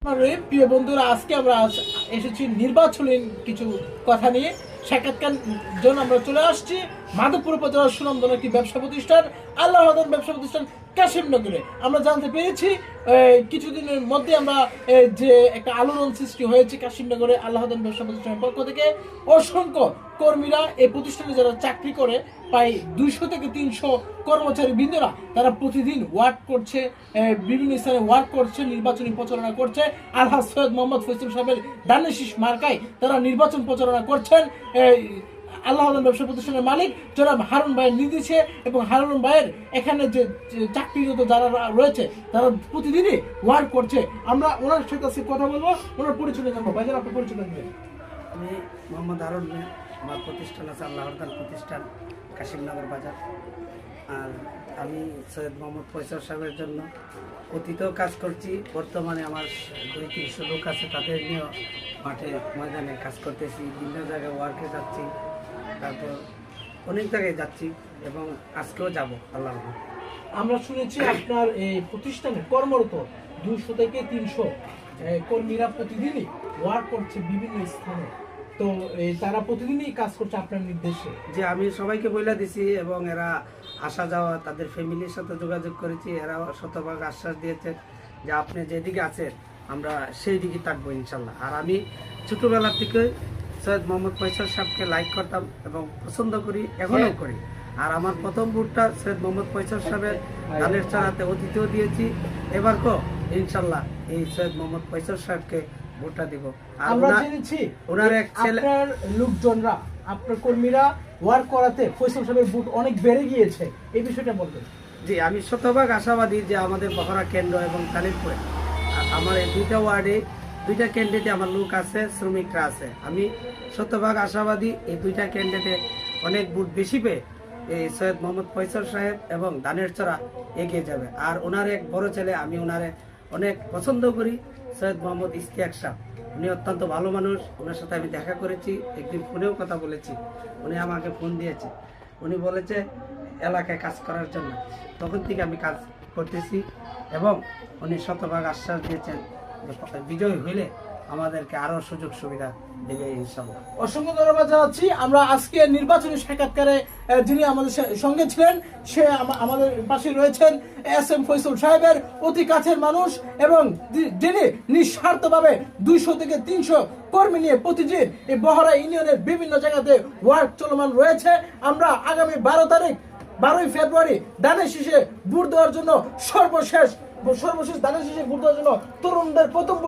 প্রিয় বন্ধুরা, আজকে আমরা এসেছি নির্বাচনী কিছু কথা নিয়ে সাক্ষাৎকার জন্য। আমরা চলে আসছি মাধবপুর উপজেলার সুনামধন্য একটি ব্যবসা প্রতিষ্ঠান আল্লাহ হাদান ব্যবসা প্রতিষ্ঠান কাশিমনগরে। আমরা জানতে পেরেছি কিছুদিনের মধ্যে আমরা যে একটা আলোড়ন সৃষ্টি হয়েছে কাশিমনগরে আল্লাহ হাদান ব্যবসা প্রতিষ্ঠানের পক্ষ থেকে। অসংখ্য কর্মীরা এই প্রতিষ্ঠানে যারা চাকরি করে প্রায় 200 থেকে 300 কর্মচারী বৃন্দরা তারা প্রতিদিন ওয়ার্ক করছে, বিভিন্ন স্থানে ওয়ার্ক করছে, নির্বাচনী প্রচারণা করছে। আলহাজ সৈয়দ মোহাম্মদ ফয়সাল সাহেবের ডানে শীষ মার্কায় তারা নির্বাচন প্রচারণা করছেন। আল্লাহ ব্যবসা প্রতিষ্ঠানের মালিক জনাব হারুন ভাইয়ের নির্দেশে এবং হারুন ভাইয়ের এখানে যে চাকরিরত যারা রয়েছে তারা প্রতিদিনই ওয়ার্ক করছে। আমরা ওনার সাথে কথা বলবো, ওনার পরিচয় জানবো। ভাইজান, আপনার পরিচয় দেবেন? আমি মোহাম্মদ হারুন ভাই, আমার প্রতিষ্ঠান আছে আল্লাহ হাদান প্রতিষ্ঠান কাশিমনগর বাজার। আর আমি সৈয়দ মোহাম্মদ ফয়সাল সাহেবের জন্য অতীতেও কাজ করছি, বর্তমানে আমার 200-300 লোক আছে, তাদের নিয়ে মাঠে ময়দানে কাজ করতেছি, বিভিন্ন জায়গায় ওয়ার্কে যাচ্ছি, তারপর অনেক জায়গায় যাচ্ছি এবং আজকেও যাব আল্লাহ। আমরা শুনেছি আপনার এই প্রতিষ্ঠানে কর্মরত 200 থেকে 300 কর্মীরা প্রতিদিনই ওয়ার্ক করছে বিভিন্ন স্থানে। তো তারা প্রতিদিনই কাজ করছে আপনার নির্দেশে? যে আমি সবাইকে বলে দিছি এবং এরা আসা যাওয়া তাদের ফ্যামিলির সাথে যোগাযোগ করেছি, এরা শতভাগ আশ্বাস দিয়েছে যে আপনি যেদিকে আছেন আমরা সেই দিকে থাকবো ইনশাল্লাহ। আর আমি ছোটোবেলার থেকে সৈয়দ মোহাম্মদ ফয়সাল সাহেবকে লাইক করতাম এবং পছন্দ করি, এখনও করি। আর আমার প্রথম ভোটটা সৈয়দ মোহাম্মদ ফয়সাল সাহেবের ধানের চারাতে অতীতেও দিয়েছি, এবারকেও ইনশাল্লাহ এই সৈয়দ মোহাম্মদ ফয়সাল সাহেবকে ভোটটা দিব। আর আমরা জেনেছি ওনার এক ছেলে, আপনার লোকজনরা, আপনার কর্মীরা ওয়ার্ক করাতে ফয়সাল সাহেবের ভোট অনেক বেড়ে গিয়েছে, এই বিষয়টা বলবেন? জি, আমি শতভাগ আশাবাদী যে আমাদের বহরা কেন্দ্র এবং তালিমপুরে আমার এই 2টা ওয়ার্ডে 2টা ক্যান্ডিডেটে আমার লোক আছে, শ্রমিকরা আছে। আমি শতভাগ আশাবাদী এই 2টা ক্যান্ডিডেটে অনেক ভোট বেশি পেয়ে এই সৈয়দ মোহাম্মদ ফয়সাল সাহেব এবং ধানের চড়া এগিয়ে যাবে। আর ওনার এক বড় ছেলে, আমি ওনারে অনেক পছন্দ করি, সৈয়দ মোহাম্মদ ইশতিয়াক সাহেব। উনি অত্যন্ত ভালো মানুষ, ওনার সাথে আমি দেখা করেছি, একদিন ফোনেও কথা বলেছি। উনি আমাকে ফোন দিয়েছে, উনি বলেছে এলাকায় কাজ করার জন্য। তখন থেকে আমি কাজ করতেছি এবং উনি শতভাগ আশ্বাস দিয়েছেন যে বিজয় হইলে আমাদেরকে আরো সুযোগ সুবিধা দেবে ইনশাআল্লাহ। অসংখ্য ধন্যবাদ জানাচ্ছি। আমরা আজকে নির্বাচনী সাক্ষাৎকারে যিনি আমাদের সঙ্গে ছিলেন সে আমাদের পাশে রয়েছেন এস এম ফয়সাল সাহেবের অতি কাছের মানুষ এবং যিনি নিঃস্বার্থভাবে 200 থেকে 300 কর্মী নিয়ে প্রতিদিন এই বহরা ইউনিয়নের বিভিন্ন জায়গাতে ওয়ার্ক চলমান রয়েছে। আমরা আগামী 12 ফেব্রুয়ারি দানের শীষে ভোট দেওয়ার জন্য সর্বশেষ দানের শীষে ভোট দেওয়ার জন্য তরুণদের প্রথম